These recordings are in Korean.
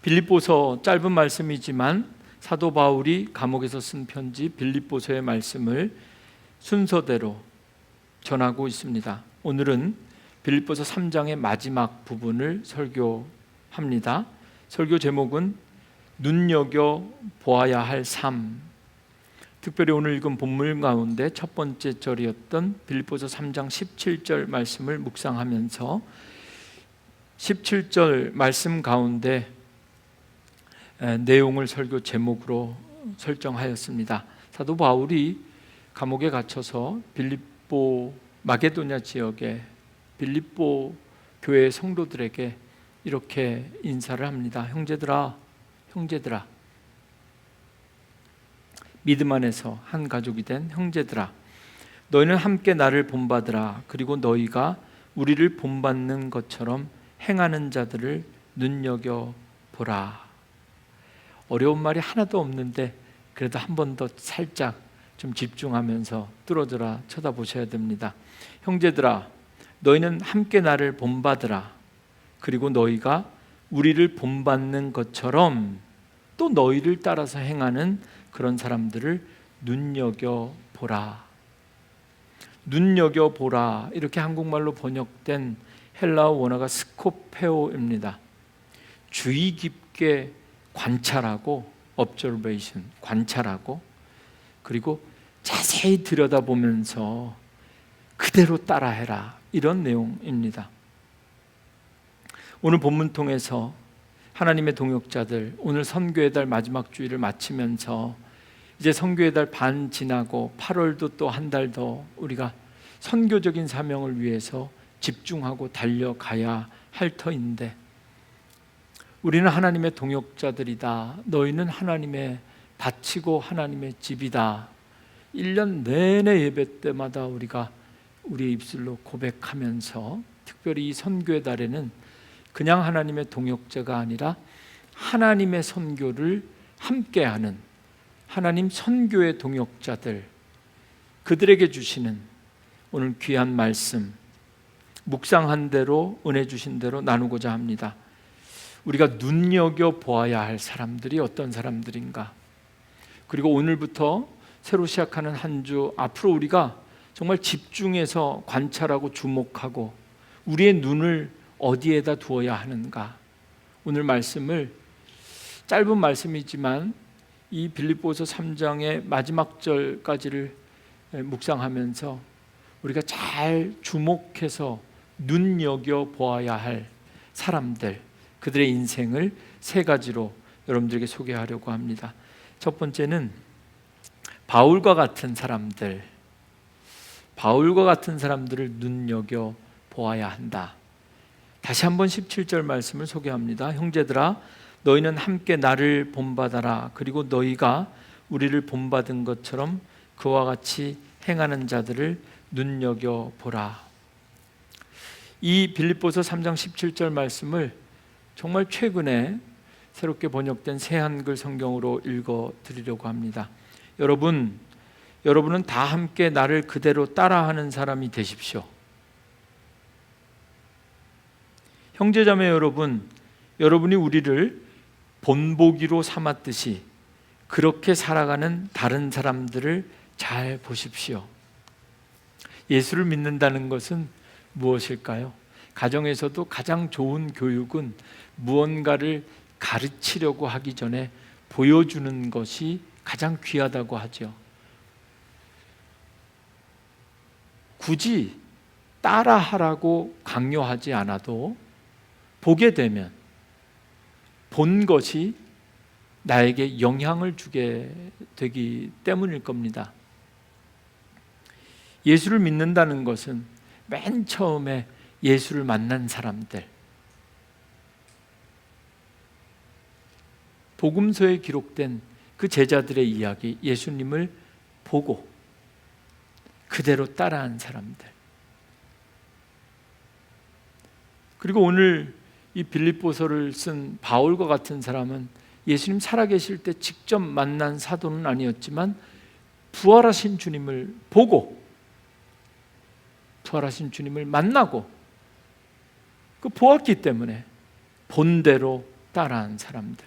빌립보서 짧은 말씀이지만 사도 바울이 감옥에서 쓴 편지 빌립보서의 말씀을 순서대로 전하고 있습니다. 오늘은 빌립보서 3장의 마지막 부분을 설교합니다. 설교 제목은 눈여겨 보아야 할 삶. 특별히 오늘 읽은 본문 가운데 첫 번째 절이었던 빌립보서 3장 17절 말씀을 묵상하면서 17절 말씀 가운데 내용을 설교 제목으로 설정하였습니다. 사도 바울이 감옥에 갇혀서 빌립보 마게도냐 지역의 빌립보 교회 성도들에게 이렇게 인사를 합니다. 형제들아, 믿음 안에서 한 가족이 된 형제들아, 너희는 함께 나를 본받으라. 그리고 너희가 우리를 본받는 것처럼 행하는 자들을 눈여겨보라. 어려운 말이 하나도 없는데 그래도 한 번 더 살짝 좀 집중하면서 뚫어져라 쳐다보셔야 됩니다. 형제들아, 너희는 함께 나를 본받으라. 그리고 너희가 우리를 본받는 것처럼 또 너희를 따라서 행하는 그런 사람들을 눈여겨보라. 눈여겨보라, 이렇게 한국말로 번역된 헬라어 원어가 스코페오입니다. 주의 깊게 관찰하고, observation, 관찰하고, 그리고 자세히 들여다보면서 그대로 따라해라, 이런 내용입니다. 오늘 본문 통해서 하나님의 동역자들, 오늘 선교의 달 마지막 주일을 마치면서 이제 선교의 달 반 지나고 8월도 또 한 달 더 우리가 선교적인 사명을 위해서 집중하고 달려가야 할 터인데, 우리는 하나님의 동역자들이다. 너희는 하나님의 바치고 하나님의 집이다. 1년 내내 예배 때마다 우리가 우리의 입술로 고백하면서, 특별히 이 선교의 달에는 그냥 하나님의 동역자가 아니라 하나님의 선교를 함께하는 하나님 선교의 동역자들, 그들에게 주시는 오늘 귀한 말씀, 묵상한 대로 은혜 주신 대로 나누고자 합니다. 우리가 눈여겨보아야 할 사람들이 어떤 사람들인가, 그리고 오늘부터 새로 시작하는 한 주 앞으로 우리가 정말 집중해서 관찰하고 주목하고 우리의 눈을 어디에다 두어야 하는가. 오늘 말씀을, 짧은 말씀이지만 이 빌립보서 3장의 마지막 절까지를 묵상하면서 우리가 잘 주목해서 눈여겨보아야 할 사람들, 그들의 인생을 세 가지로 여러분들에게 소개하려고 합니다. 첫 번째는 바울과 같은 사람들, 바울과 같은 사람들을 눈여겨보아야 한다. 다시 한번 17절 말씀을 소개합니다. 형제들아, 너희는 함께 나를 본받아라. 그리고 너희가 우리를 본받은 것처럼 그와 같이 행하는 자들을 눈여겨보라. 이 빌립보서 3장 17절 말씀을 정말 최근에 새롭게 번역된 새한글 성경으로 읽어드리려고 합니다. 여러분은 다 함께 나를 그대로 따라하는 사람이 되십시오. 형제자매 여러분, 여러분이 우리를 본보기로 삼았듯이 그렇게 살아가는 다른 사람들을 잘 보십시오. 예수를 믿는다는 것은 무엇일까요? 가정에서도 가장 좋은 교육은 무언가를 가르치려고 하기 전에 보여주는 것이 가장 귀하다고 하죠. 굳이 따라하라고 강요하지 않아도 보게 되면 본 것이 나에게 영향을 주게 되기 때문일 겁니다. 예수를 믿는다는 것은 맨 처음에 예수를 만난 사람들, 복음서에 기록된 그 제자들의 이야기, 예수님을 보고 그대로 따라한 사람들, 그리고 오늘 이 빌립보서를 쓴 바울과 같은 사람은 예수님 살아계실 때 직접 만난 사도는 아니었지만 부활하신 주님을 보고, 부활하신 주님을 만나고 그 보았기 때문에 본대로 따라한 사람들.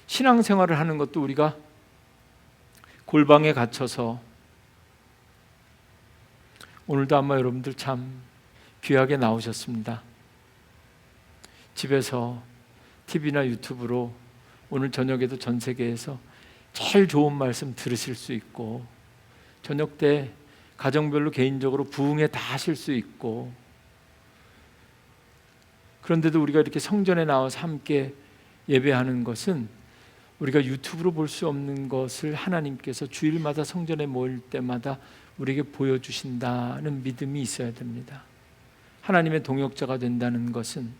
신앙생활을 하는 것도 우리가 골방에 갇혀서, 오늘도 아마 여러분들 참 귀하게 나오셨습니다. 집에서 TV나 유튜브로 오늘 저녁에도 전 세계에서 제일 좋은 말씀 들으실 수 있고, 저녁 때 가정별로 개인적으로 부흥회 다 하실 수 있고, 그런데도 우리가 이렇게 성전에 나와서 함께 예배하는 것은 우리가 유튜브로 볼 수 없는 것을 하나님께서 주일마다 성전에 모일 때마다 우리에게 보여주신다는 믿음이 있어야 됩니다. 하나님의 동역자가 된다는 것은,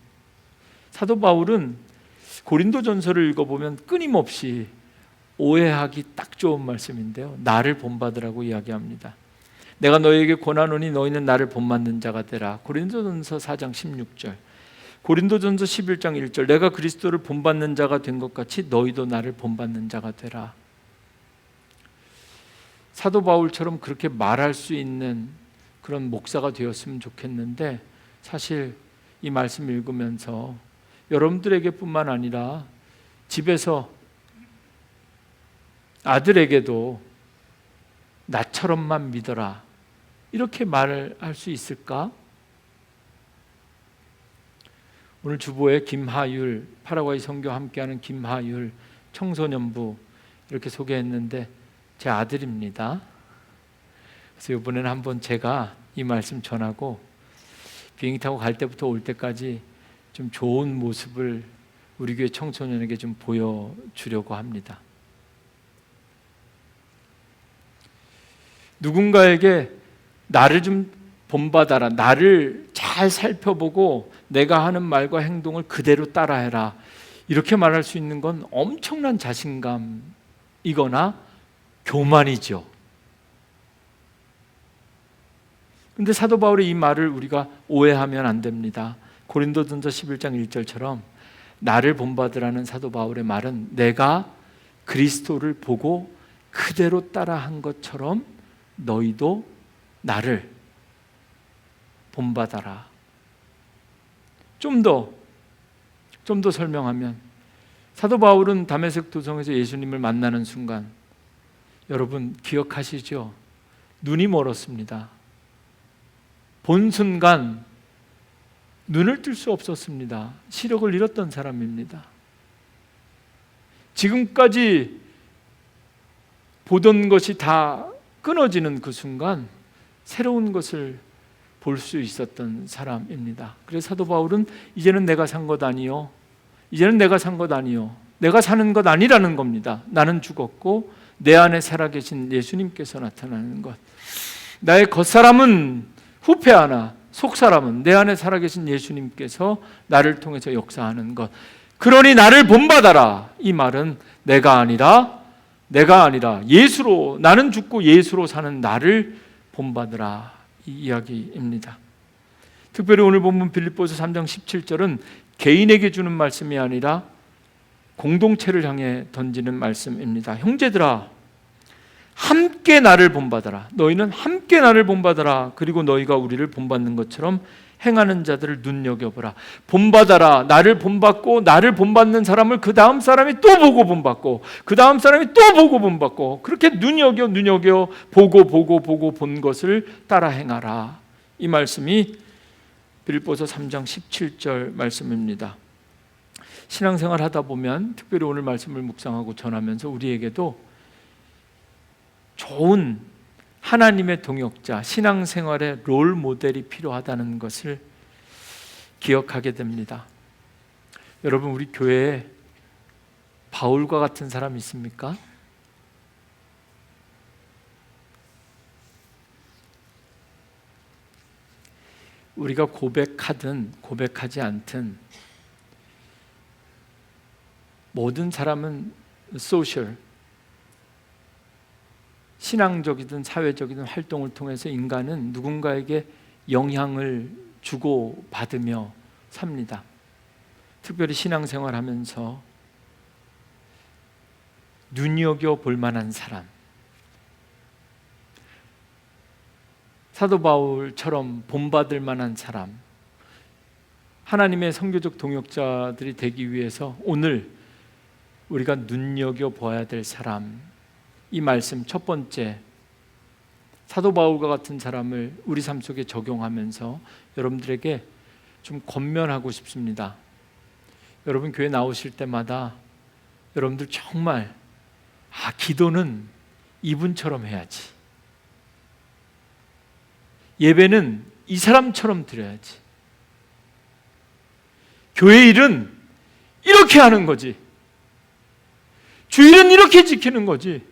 사도 바울은 고린도전서를 읽어보면 끊임없이 오해하기 딱 좋은 말씀인데요, 나를 본받으라고 이야기합니다. 내가 너희에게 권하노니 너희는 나를 본받는 자가 되라. 고린도전서 4장 16절, 고린도전서 11장 1절, 내가 그리스도를 본받는 자가 된 것 같이 너희도 나를 본받는 자가 되라. 사도 바울처럼 그렇게 말할 수 있는 그런 목사가 되었으면 좋겠는데, 사실 이 말씀 읽으면서 여러분들에게 뿐만 아니라 집에서 아들에게도 나처럼만 믿어라, 이렇게 말할 수 있을까? 오늘 주보에 김하율, 파라과이 선교 함께하는 김하율 청소년부 이렇게 소개했는데 제 아들입니다. 그래서 이번에는 한번 제가 이 말씀 전하고 비행기 타고 갈 때부터 올 때까지 좀 좋은 모습을 우리 교회 청소년에게 좀 보여주려고 합니다. 누군가에게 나를 좀 본받아라, 나를 잘 살펴보고 내가 하는 말과 행동을 그대로 따라해라, 이렇게 말할 수 있는 건 엄청난 자신감이거나 교만이죠. 그런데 사도 바울의 이 말을 우리가 오해하면 안 됩니다. 고린도전서 11장 1절처럼 나를 본받으라는 사도 바울의 말은 내가 그리스도를 보고 그대로 따라한 것처럼 너희도 나를 본받아라. 좀 더 설명하면, 사도 바울은 다메섹 도성에서 예수님을 만나는 순간, 여러분 기억하시죠? 눈이 멀었습니다. 본 순간 눈을 뜰 수 없었습니다. 시력을 잃었던 사람입니다. 지금까지 보던 것이 다 끊어지는 그 순간 새로운 것을 볼 수 있었던 사람입니다. 그래서 사도 바울은 이제는 내가 산 것 아니요, 이제는 내가 산 것 아니요, 내가 사는 것 아니라는 겁니다. 나는 죽었고 내 안에 살아계신 예수님께서 나타나는 것, 나의 겉사람은 후패하나 속사람은 내 안에 살아계신 예수님께서 나를 통해서 역사하는 것, 그러니 나를 본받아라. 이 말은 내가 아니라 예수로, 나는 죽고 예수로 사는 나를 본받으라, 이 이야기입니다. 특별히 오늘 본문 빌립보서 3장 17절은 개인에게 주는 말씀이 아니라 공동체를 향해 던지는 말씀입니다. 형제들아, 함께 나를 본받아라. 너희는 함께 나를 본받아라. 그리고 너희가 우리를 본받는 것처럼 행하는 자들을 눈여겨보라. 본받아라. 나를 본받고, 나를 본받는 사람을 그 다음 사람이 또 보고 본받고, 그 다음 사람이 또 보고 본받고, 그렇게 눈여겨 보고 본 것을 따라 행하라. 이 말씀이 빌립보서 3장 17절 말씀입니다. 신앙생활 하다 보면, 특별히 오늘 말씀을 묵상하고 전하면서 우리에게도 좋은 하나님의 동역자, 신앙생활의 롤 모델이 필요하다는 것을 기억하게 됩니다. 여러분, 우리 교회에 바울과 같은 사람 있습니까? 우리가 고백하든 고백하지 않든 모든 사람은 소셜, 신앙적이든 사회적이든 활동을 통해서 인간은 누군가에게 영향을 주고 받으며 삽니다. 특별히 신앙생활 하면서 눈여겨볼 만한 사람, 사도 바울처럼 본받을 만한 사람, 하나님의 선교적 동역자들이 되기 위해서 오늘 우리가 눈여겨봐야 될 사람, 이 말씀 첫 번째, 사도 바울과 같은 사람을 우리 삶 속에 적용하면서 여러분들에게 좀 권면하고 싶습니다. 여러분 교회 나오실 때마다 여러분들 정말 기도는 이분처럼 해야지, 예배는 이 사람처럼 드려야지, 교회 일은 이렇게 하는 거지, 주일은 이렇게 지키는 거지.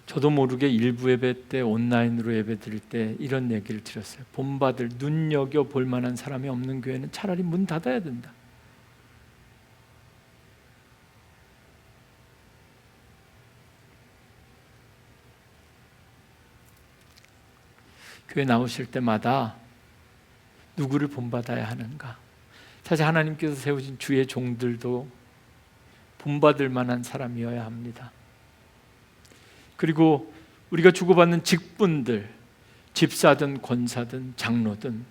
저도 모르게 일부 예배 때, 온라인으로 예배 드릴 때 이런 얘기를 드렸어요. 본받을, 눈여겨볼 만한 사람이 없는 교회는 차라리 문 닫아야 된다. 교회 나오실 때마다 누구를 본받아야 하는가? 사실 하나님께서 세우신 주의 종들도 본받을 만한 사람이어야 합니다. 그리고 우리가 주고받는 직분들, 집사든 권사든 장로든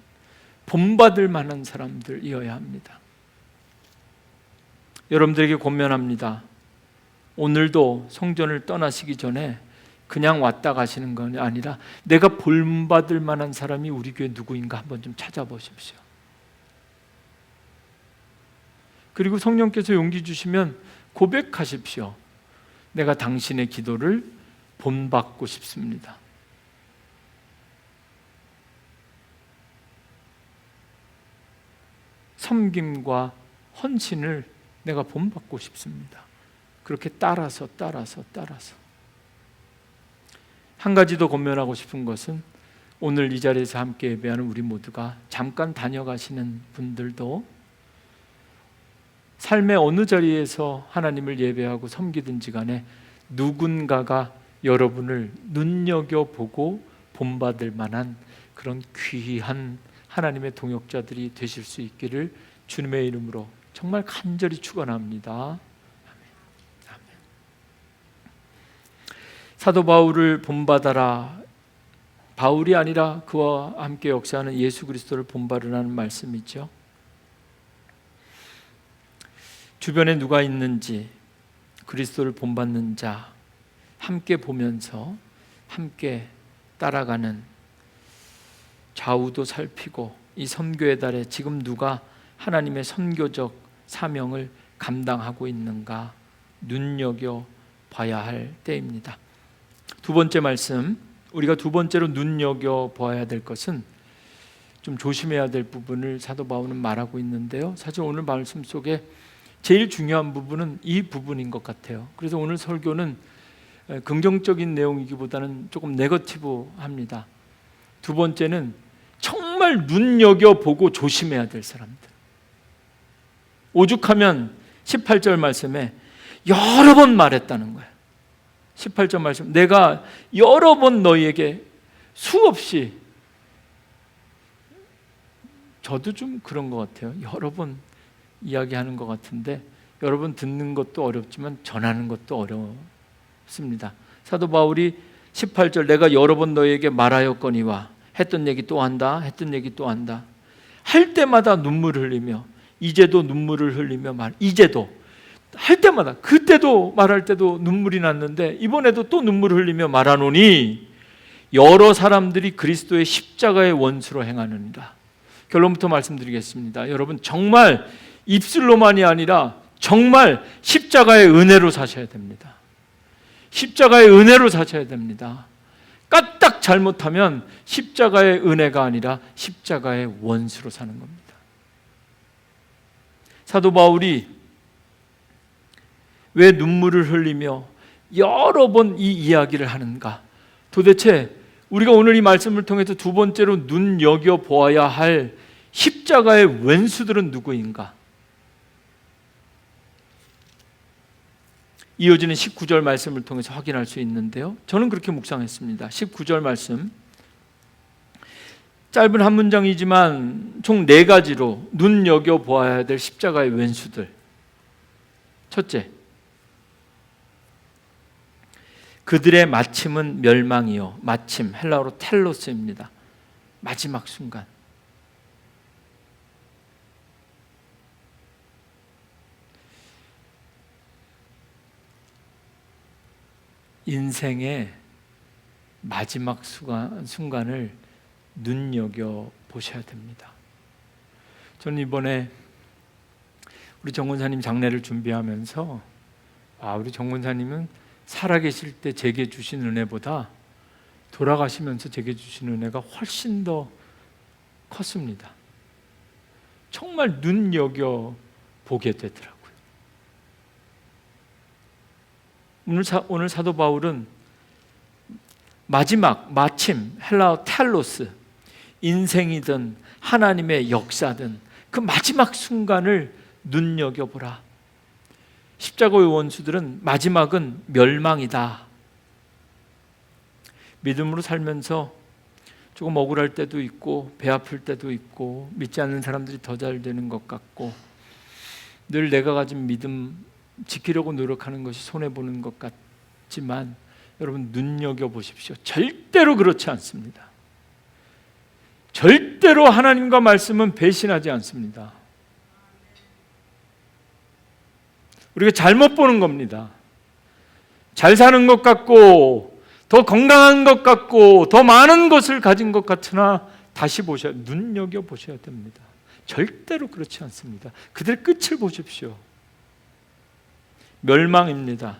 본받을 만한 사람들이어야 합니다. 여러분들에게 권면합니다. 오늘도 성전을 떠나시기 전에 그냥 왔다 가시는 건 아니라 내가 본받을 만한 사람이 우리 교회 누구인가 한번 좀 찾아보십시오. 그리고 성령께서 용기 주시면 고백하십시오. 내가 당신의 기도를 본받고 싶습니다. 섬김과 헌신을 내가 본받고 싶습니다. 그렇게 따라서 한 가지 더 권면하고 싶은 것은 오늘 이 자리에서 함께 예배하는 우리 모두가 잠깐 다녀가시는 분들도 삶의 어느 자리에서 하나님을 예배하고 섬기든지 간에 누군가가 여러분을 눈여겨보고 본받을 만한 그런 귀한 하나님의 동역자들이 되실 수 있기를 주님의 이름으로 정말 간절히 축원합니다. 사도 바울을 본받아라. 바울이 아니라 그와 함께 역사하는 예수 그리스도를 본받으라는 말씀이죠. 주변에 누가 있는지 그리스도를 본받는 자 함께 보면서 함께 따라가는, 좌우도 살피고 이 선교의 달에 지금 누가 하나님의 선교적 사명을 감당하고 있는가 눈여겨봐야 할 때입니다. 두 번째 말씀, 우리가 두 번째로 눈여겨봐야 될 것은 좀 조심해야 될 부분을 사도 바울은 말하고 있는데요. 사실 오늘 말씀 속에 제일 중요한 부분은 이 부분인 것 같아요. 그래서 오늘 설교는 긍정적인 내용이기보다는 조금 네거티브합니다. 두 번째는 정말 눈여겨보고 조심해야 될 사람들. 오죽하면 18절 말씀에 여러 번 말했다는 거예요. 18절 말씀, 내가 여러 번 너희에게 수없이, 저도 좀 그런 것 같아요. 여러 번 이야기하는 것 같은데 여러분 듣는 것도 어렵지만 전하는 것도 어렵습니다. 사도 바울이 18절 내가 여러 번 너희에게 말하였거니와 했던 얘기 또 한다, 했던 얘기 또 한다. 할 때마다 눈물을 흘리며 이제도 눈물을 흘리며 이제도 할 때마다, 그때도 말할 때도 눈물이 났는데 이번에도 또 눈물을 흘리며 말하노니 여러 사람들이 그리스도의 십자가의 원수로 행하느니라. 결론부터 말씀드리겠습니다. 여러분 정말 입술로만이 아니라 정말 십자가의 은혜로 사셔야 됩니다. 십자가의 은혜로 사셔야 됩니다. 까딱 잘못하면 십자가의 은혜가 아니라 십자가의 원수로 사는 겁니다. 사도 바울이 왜 눈물을 흘리며 여러 번 이 이야기를 하는가? 도대체 우리가 오늘 이 말씀을 통해서 두 번째로 눈여겨보아야 할 십자가의 왼수들은 누구인가? 이어지는 19절 말씀을 통해서 확인할 수 있는데요, 저는 그렇게 묵상했습니다. 19절 말씀, 짧은 한 문장이지만 총 4가지로 눈여겨보아야 될 십자가의 왼수들. 첫째, 그들의 마침은 멸망이요. 마침, 헬라어로 텔로스입니다. 마지막 순간. 인생의 마지막 순간을 눈여겨 보셔야 됩니다. 저는 이번에 우리 정권사님 장례를 준비하면서 우리 정권사님은 살아계실 때 제게 주신 은혜보다 돌아가시면서 제게 주신 은혜가 훨씬 더 컸습니다. 정말 눈여겨 보게 되더라고요. 오늘 사도 바울은 마침, 헬라어 텔로스, 인생이든 하나님의 역사든 그 마지막 순간을 눈여겨보라. 십자가의 원수들은 마지막은 멸망이다. 믿음으로 살면서 조금 억울할 때도 있고 배 아플 때도 있고 믿지 않는 사람들이 더 잘 되는 것 같고 늘 내가 가진 믿음 지키려고 노력하는 것이 손해보는 것 같지만 여러분 눈여겨보십시오. 절대로 그렇지 않습니다. 절대로 하나님과 말씀은 배신하지 않습니다. 우리가 잘못 보는 겁니다. 잘 사는 것 같고 더 건강한 것 같고 더 많은 것을 가진 것 같으나 다시 눈여겨보셔야 됩니다. 절대로 그렇지 않습니다. 그들의 끝을 보십시오. 멸망입니다.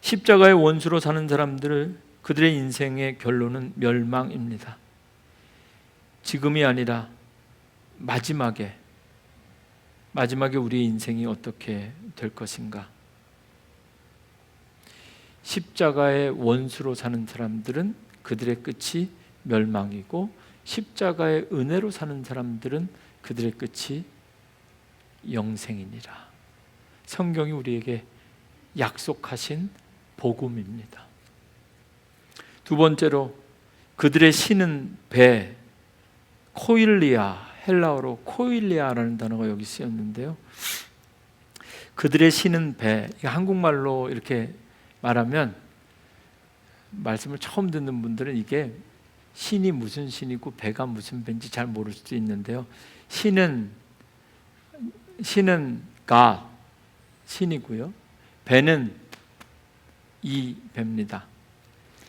십자가의 원수로 사는 사람들을 그들의 인생의 결론은 멸망입니다. 지금이 아니라 마지막에 우리의 인생이 어떻게 될 것인가? 십자가의 원수로 사는 사람들은 그들의 끝이 멸망이고 십자가의 은혜로 사는 사람들은 그들의 끝이 영생이니라. 성경이 우리에게 약속하신 복음입니다. 두 번째로 그들의 신은 배, 코일리아, 헬라어로 코일리아라는 단어가 여기 쓰였는데요. 그들의 신은 배, 한국말로 이렇게 말하면 말씀을 처음 듣는 분들은 이게 신이 무슨 신이고 배가 무슨 배인지 잘 모를 수도 있는데요. 신은 God, 신이고요. 배는 이 배입니다.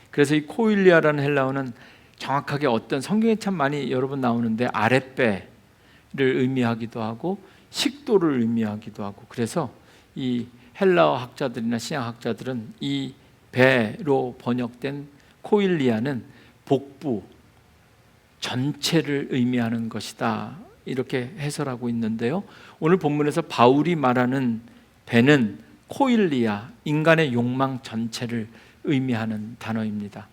그래서 이 코일리아라는 헬라어는 정확하게 어떤 성경에 참 많이 여러 번 나오는데 아랫배를 의미하기도 하고 식도를 의미하기도 하고 그래서 이 헬라어 학자들이나 신약학자들은 이 배로 번역된 코일리아는 복부 전체를 의미하는 것이다 이렇게 해설하고 있는데요. 오늘 본문에서 바울이 말하는 배는 코일리아, 인간의 욕망 전체를 의미하는 단어입니다.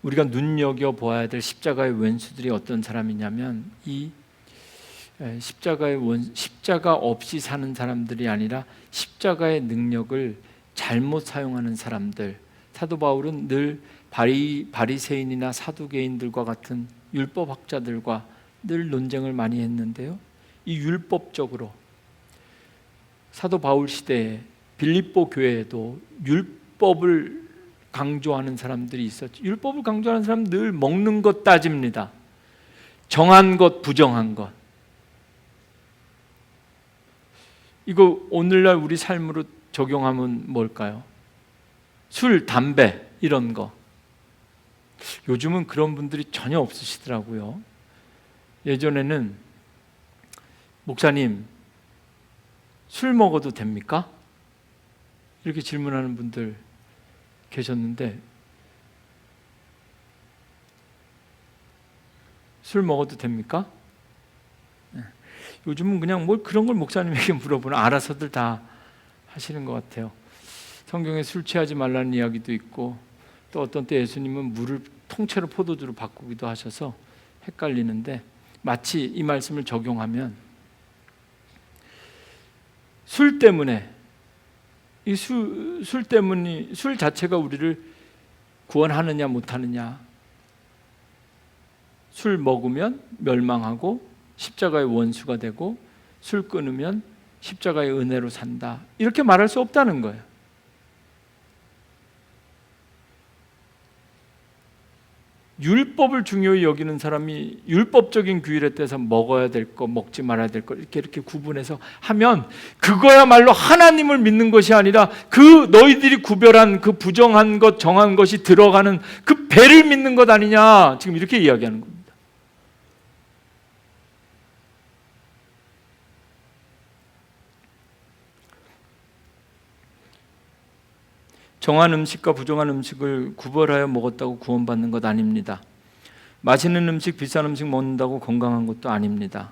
우리가 눈여겨보아야 될 십자가의 원수들이 어떤 사람이냐면 이 십자가 없이 사는 사람들이 아니라 십자가의 능력을 잘못 사용하는 사람들. 사도 바울은 늘 바리새인이나 사두개인들과 같은 율법학자들과 늘 논쟁을 많이 했는데요. 이 율법적으로 사도 바울 시대에 빌립보 교회에도 율법을 강조하는 사람들이 있었죠. 율법을 강조하는 사람은 늘 먹는 것 따집니다. 정한 것, 부정한 것. 이거 오늘날 우리 삶으로 적용하면 뭘까요? 술, 담배 이런 거. 요즘은 그런 분들이 전혀 없으시더라고요. 예전에는 목사님 술 먹어도 됩니까? 이렇게 질문하는 분들 계셨는데 술 먹어도 됩니까? 요즘은 그냥 뭘 그런 걸 목사님에게 물어보면 알아서들 다 하시는 것 같아요. 성경에 술 취하지 말라는 이야기도 있고 또 어떤 때 예수님은 물을 통째로 포도주로 바꾸기도 하셔서 헷갈리는데 마치 이 말씀을 적용하면 술 때문에 술 자체가 우리를 구원하느냐 못하느냐 술 먹으면 멸망하고 십자가의 원수가 되고 술 끊으면 십자가의 은혜로 산다, 이렇게 말할 수 없다는 거예요. 율법을 중요히 여기는 사람이 율법적인 규율에 따라서 먹어야 될 것, 먹지 말아야 될 것, 이렇게 구분해서 하면 그거야말로 하나님을 믿는 것이 아니라 그 너희들이 구별한 그 부정한 것, 정한 것이 들어가는 그 배를 믿는 것 아니냐, 지금 이렇게 이야기하는 겁니다. 정한 음식과 부정한 음식을 구별하여 먹었다고 구원받는 것 아닙니다. 맛있는 음식, 비싼 음식 먹는다고 건강한 것도 아닙니다.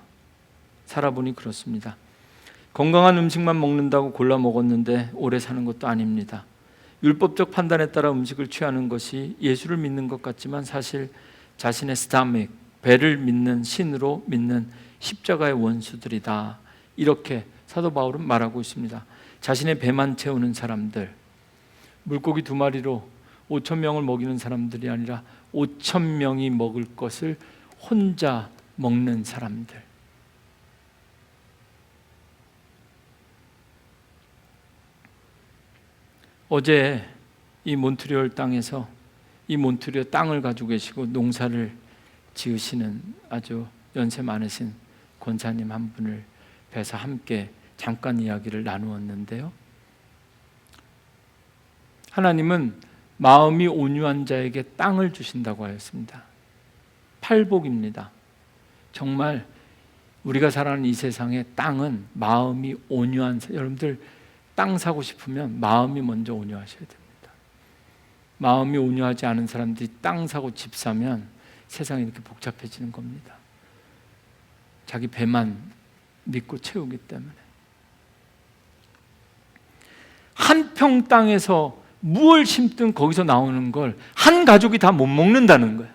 살아보니 그렇습니다. 건강한 음식만 먹는다고 골라 먹었는데 오래 사는 것도 아닙니다. 율법적 판단에 따라 음식을 취하는 것이 예수를 믿는 것 같지만 사실 자신의 스타믹, 배를 믿는 신으로 믿는 십자가의 원수들이다, 이렇게 사도 바울은 말하고 있습니다. 자신의 배만 채우는 사람들, 물고기 2마리로 5,000명을 먹이는 사람들이 아니라 5,000명이 먹을 것을 혼자 먹는 사람들. 어제 이 몬트리올 땅에서 이 몬트리올 땅을 가지고 계시고 농사를 지으시는 아주 연세 많으신 권사님 한 분을 뵈서 함께 잠깐 이야기를 나누었는데요. 하나님은 마음이 온유한 자에게 땅을 주신다고 하였습니다. 팔복입니다. 정말 우리가 살아가는 이 세상에 땅은 마음이 온유한, 여러분들 땅 사고 싶으면 마음이 먼저 온유하셔야 됩니다. 마음이 온유하지 않은 사람들이 땅 사고 집 사면 세상이 이렇게 복잡해지는 겁니다. 자기 배만 믿고 채우기 때문에. 한 평 땅에서 무엇을 심든 거기서 나오는 걸 한 가족이 다 못 먹는다는 거예요.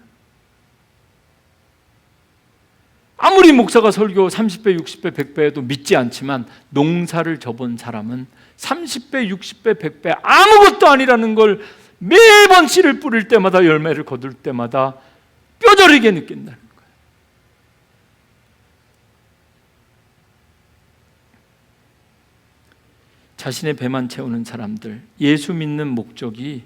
아무리 목사가 설교 30배, 60배, 100배 해도 믿지 않지만 농사를 접은 사람은 30배, 60배, 100배 아무것도 아니라는 걸 매번 씨를 뿌릴 때마다, 열매를 거둘 때마다 뼈저리게 느낀다는 거예요. 자신의 배만 채우는 사람들, 예수 믿는 목적이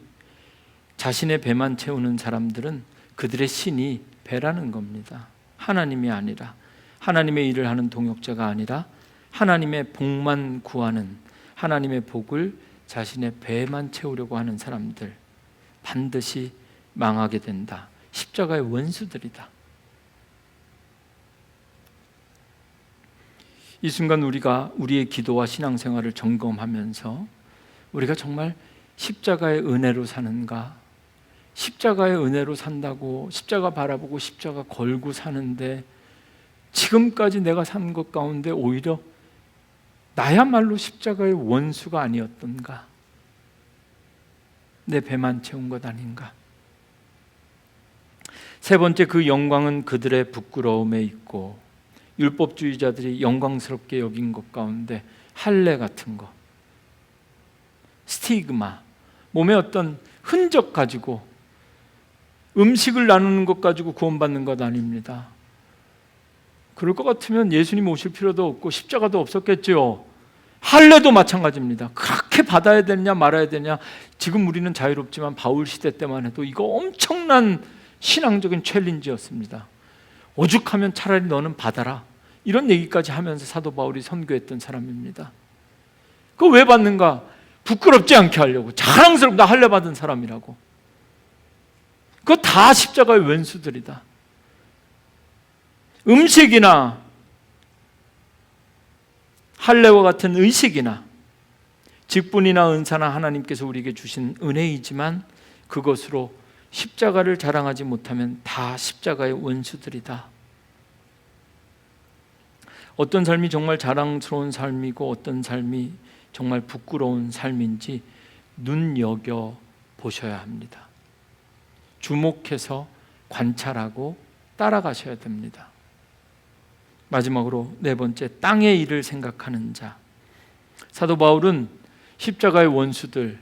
자신의 배만 채우는 사람들은 그들의 신이 배라는 겁니다. 하나님이 아니라, 하나님의 일을 하는 동역자가 아니라 하나님의 복만 구하는, 하나님의 복을 자신의 배만 채우려고 하는 사람들, 반드시 망하게 된다. 십자가의 원수들이다. 이 순간 우리가 우리의 기도와 신앙생활을 점검하면서 우리가 정말 십자가의 은혜로 사는가, 십자가의 은혜로 산다고 십자가 바라보고 십자가 걸고 사는데 지금까지 내가 산 것 가운데 오히려 나야말로 십자가의 원수가 아니었던가, 내 배만 채운 것 아닌가. 세 번째, 그 영광은 그들의 부끄러움에 있고, 율법주의자들이 영광스럽게 여긴 것 가운데 할례 같은 것, 스티그마, 몸에 어떤 흔적 가지고 음식을 나누는 것 가지고 구원받는 것 아닙니다. 그럴 것 같으면 예수님 오실 필요도 없고 십자가도 없었겠죠. 할례도 마찬가지입니다. 그렇게 받아야 되냐 말아야 되냐, 지금 우리는 자유롭지만 바울 시대 때만 해도 이거 엄청난 신앙적인 챌린지였습니다. 오죽하면 차라리 너는 받아라, 이런 얘기까지 하면서 사도 바울이 선교했던 사람입니다. 그거 왜 받는가? 부끄럽지 않게 하려고, 자랑스럽게 나 할례 받은 사람이라고. 그거 다 십자가의 원수들이다. 음식이나 할례와 같은 의식이나 직분이나 은사나 하나님께서 우리에게 주신 은혜이지만 그것으로 십자가를 자랑하지 못하면 다 십자가의 원수들이다. 어떤 삶이 정말 자랑스러운 삶이고 어떤 삶이 정말 부끄러운 삶인지 눈여겨 보셔야 합니다. 주목해서 관찰하고 따라가셔야 됩니다. 마지막으로 네 번째, 땅의 일을 생각하는 자. 사도 바울은 십자가의 원수들,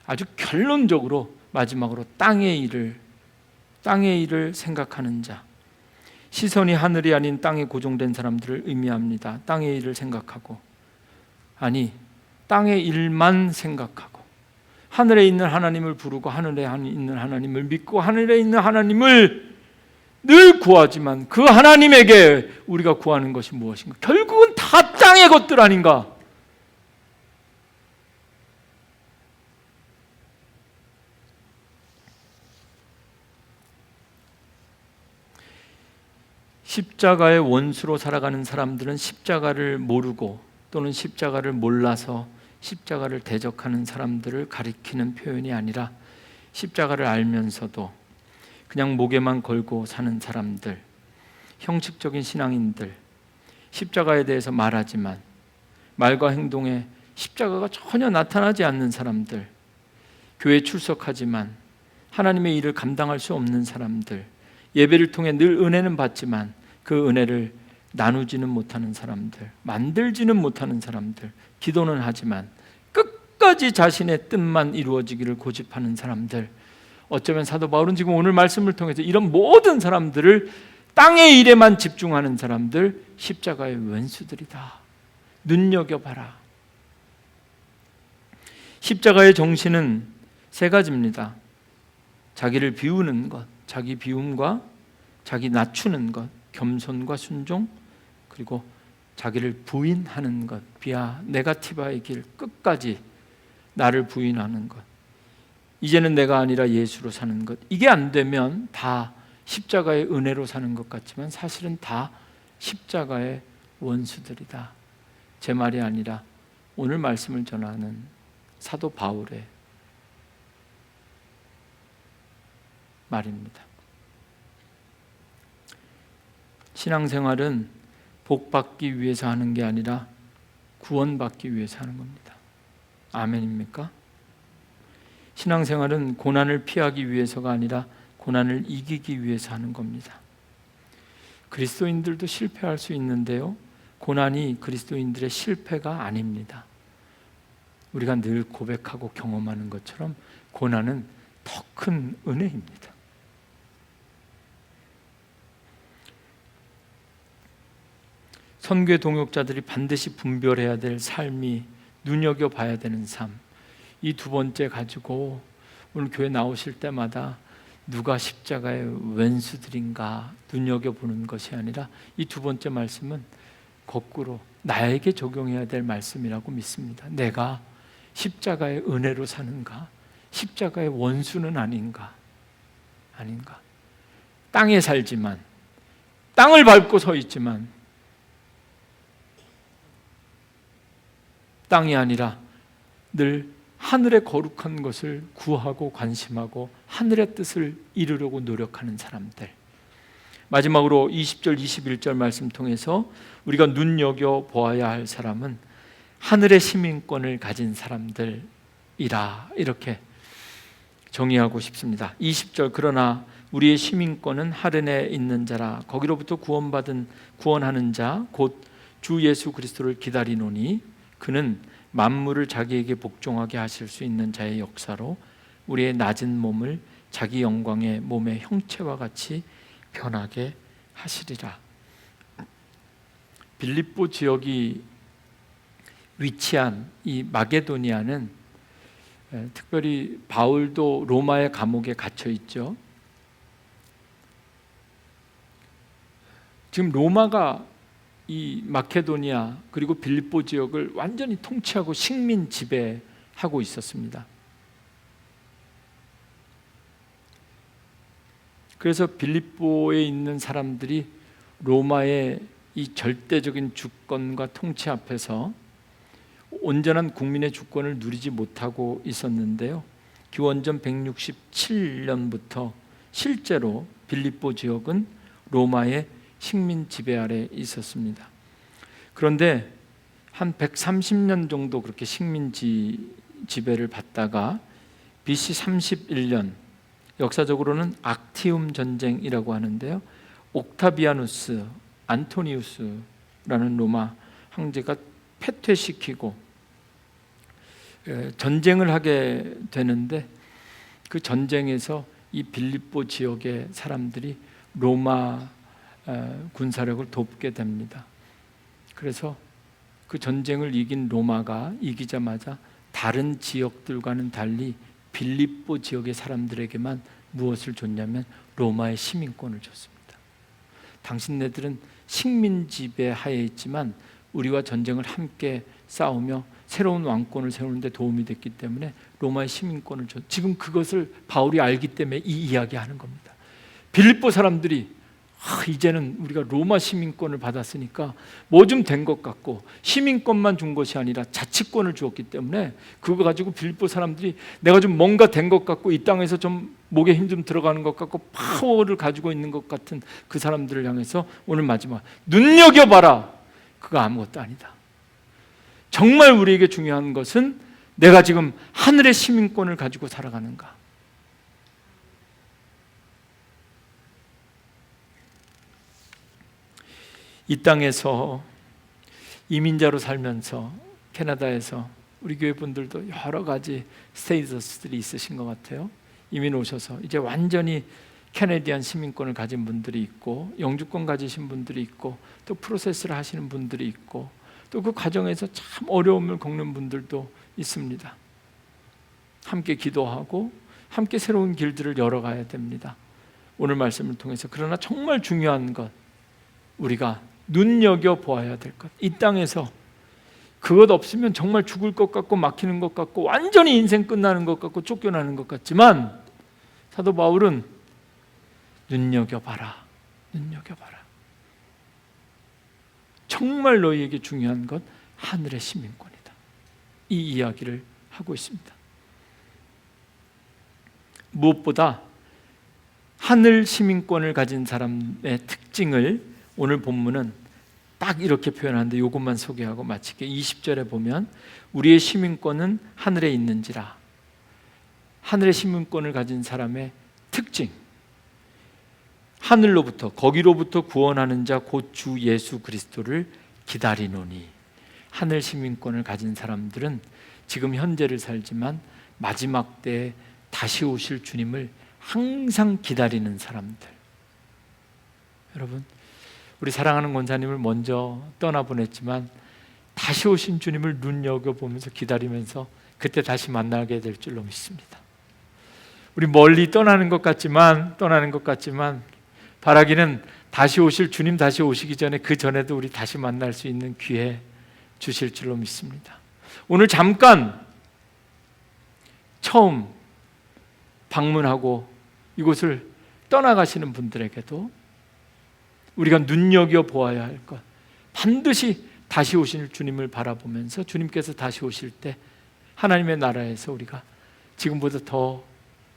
아주 결론적으로 마지막으로 땅의 일을 생각하는 자. 시선이 하늘이 아닌 땅에 고정된 사람들을 의미합니다. 땅의 일을 생각하고, 아니 땅의 일만 생각하고, 하늘에 있는 하나님을 부르고 하늘에 있는 하나님을 믿고 하늘에 있는 하나님을 늘 구하지만 그 하나님에게 우리가 구하는 것이 무엇인가? 결국은 다 땅의 것들 아닌가? 십자가의 원수로 살아가는 사람들은 십자가를 모르고 또는 십자가를 몰라서 십자가를 대적하는 사람들을 가리키는 표현이 아니라 십자가를 알면서도 그냥 목에만 걸고 사는 사람들, 형식적인 신앙인들, 십자가에 대해서 말하지만 말과 행동에 십자가가 전혀 나타나지 않는 사람들, 교회 출석하지만 하나님의 일을 감당할 수 없는 사람들, 예배를 통해 늘 은혜는 받지만 그 은혜를 나누지는 못하는 사람들, 만들지는 못하는 사람들, 기도는 하지만 끝까지 자신의 뜻만 이루어지기를 고집하는 사람들, 어쩌면 사도 바울은 지금 오늘 말씀을 통해서 이런 모든 사람들을 땅의 일에만 집중하는 사람들, 십자가의 원수들이다, 눈여겨봐라. 십자가의 정신은 세 가지입니다. 자기를 비우는 것, 자기 비움과 자기 낮추는 것, 겸손과 순종, 그리고 자기를 부인하는 것, 비아 네가티바의 길, 끝까지 나를 부인하는 것. 이제는 내가 아니라 예수로 사는 것. 이게 안 되면 다 십자가의 은혜로 사는 것 같지만 사실은 다 십자가의 원수들이다. 제 말이 아니라 오늘 말씀을 전하는 사도 바울의 말입니다. 신앙생활은 복받기 위해서 하는 게 아니라 구원받기 위해서 하는 겁니다. 아멘입니까? 신앙생활은 고난을 피하기 위해서가 아니라 고난을 이기기 위해서 하는 겁니다. 그리스도인들도 실패할 수 있는데요, 고난이 그리스도인들의 실패가 아닙니다. 우리가 늘 고백하고 경험하는 것처럼 고난은 더 큰 은혜입니다. 선교의 동역자들이 반드시 분별해야 될 삶이 눈여겨봐야 되는 삶, 이 두 번째 가지고 오늘 교회 나오실 때마다 누가 십자가의 왼수들인가 눈여겨보는 것이 아니라 이 두 번째 말씀은 거꾸로 나에게 적용해야 될 말씀이라고 믿습니다. 내가 십자가의 은혜로 사는가? 십자가의 원수는 아닌가? 땅에 살지만, 땅을 밟고 서 있지만 땅이 아니라 늘 하늘의 거룩한 것을 구하고 관심하고 하늘의 뜻을 이루려고 노력하는 사람들. 마지막으로 20절 21절 말씀 통해서 우리가 눈여겨보아야 할 사람은 하늘의 시민권을 가진 사람들이라, 이렇게 정의하고 싶습니다. 20절, 그러나 우리의 시민권은 하늘에 있는 자라, 거기로부터 구원하는 자 곧 주 예수 그리스도를 기다리노니 그는 만물을 자기에게 복종하게 하실 수 있는 자의 역사로 우리의 낮은 몸을 자기 영광의 몸의 형체와 같이 변하게 하시리라. 빌립보 지역이 위치한 이 마게도니아는 특별히 바울도 로마의 감옥에 갇혀 있죠. 지금 로마가 이 마케도니아 그리고 빌립보 지역을 완전히 통치하고 식민 지배하고 있었습니다. 그래서 빌립보에 있는 사람들이 로마의 이 절대적인 주권과 통치 앞에서 온전한 국민의 주권을 누리지 못하고 있었는데요, 기원전 167년부터 실제로 빌립보 지역은 로마의 식민 지배 아래 있었습니다. 그런데 한 130년 정도 그렇게 식민지 지배를 받다가 BC 31년, 역사적으로는 악티움 전쟁이라고 하는데요, 옥타비아누스 안토니우스라는 로마 황제가 패퇴시키고 전쟁을 하게 되는데, 그 전쟁에서 이 빌립보 지역의 사람들이 로마 군사력을 돕게 됩니다. 그래서 그 전쟁을 이긴 로마가 이기자마자 다른 지역들과는 달리 빌립보 지역의 사람들에게만 무엇을 줬냐면 로마의 시민권을 줬습니다. 당신네들은 식민 지배 하에 있지만 우리와 전쟁을 함께 싸우며 새로운 왕권을 세우는 데 도움이 됐기 때문에 로마의 시민권을 줬. 지금 그것을 바울이 알기 때문에 이 이야기하는 겁니다. 빌립보 사람들이 이제는 우리가 로마 시민권을 받았으니까 뭐 좀 된 것 같고, 시민권만 준 것이 아니라 자치권을 주었기 때문에 그거 가지고 빌립보 사람들이 내가 좀 뭔가 된 것 같고 이 땅에서 좀 목에 힘 좀 들어가는 것 같고 파워를 가지고 있는 것 같은 그 사람들을 향해서 오늘 마지막 눈여겨봐라. 그거 아무것도 아니다. 정말 우리에게 중요한 것은 내가 지금 하늘의 시민권을 가지고 살아가는가. 이 땅에서 이민자로 살면서 캐나다에서 우리 교회 분들도 여러 가지 스테이터스들이 있으신 것 같아요. 이민 오셔서 이제 완전히 캐네디안 시민권을 가진 분들이 있고, 영주권 가지신 분들이 있고, 또 프로세스를 하시는 분들이 있고, 또 그 과정에서 참 어려움을 겪는 분들도 있습니다. 함께 기도하고 함께 새로운 길들을 열어가야 됩니다. 오늘 말씀을 통해서 그러나 정말 중요한 것, 우리가 눈여겨보아야 될 것, 이 땅에서 그것 없으면 정말 죽을 것 같고 막히는 것 같고 완전히 인생 끝나는 것 같고 쫓겨나는 것 같지만 사도 바울은 눈여겨봐라, 눈여겨봐라. 정말 너희에게 중요한 것 하늘의 시민권이다. 이 이야기를 하고 있습니다. 무엇보다 하늘 시민권을 가진 사람의 특징을 오늘 본문은 딱 이렇게 표현하는데 이것만 소개하고 마칠게요. 20절에 보면 우리의 시민권은 하늘에 있는지라. 하늘의 시민권을 가진 사람의 특징, 하늘로부터 거기로부터 구원하는 자 곧 주 예수 그리스도를 기다리노니. 하늘 시민권을 가진 사람들은 지금 현재를 살지만 마지막 때에 다시 오실 주님을 항상 기다리는 사람들. 여러분, 우리 사랑하는 권사님을 먼저 떠나보냈지만 다시 오신 주님을 눈여겨보면서 기다리면서 그때 다시 만나게 될 줄로 믿습니다. 우리 멀리 떠나는 것 같지만 바라기는 다시 오실 주님 다시 오시기 전에 그 전에도 우리 다시 만날 수 있는 기회 주실 줄로 믿습니다. 오늘 잠깐 처음 방문하고 이곳을 떠나가시는 분들에게도 우리가 눈여겨보아야 할 것, 반드시 다시 오실 주님을 바라보면서 주님께서 다시 오실 때 하나님의 나라에서 우리가 지금보다 더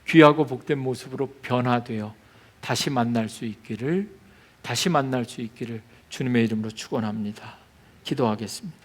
귀하고 복된 모습으로 변화되어 다시 만날 수 있기를 주님의 이름으로 축원합니다. 기도하겠습니다.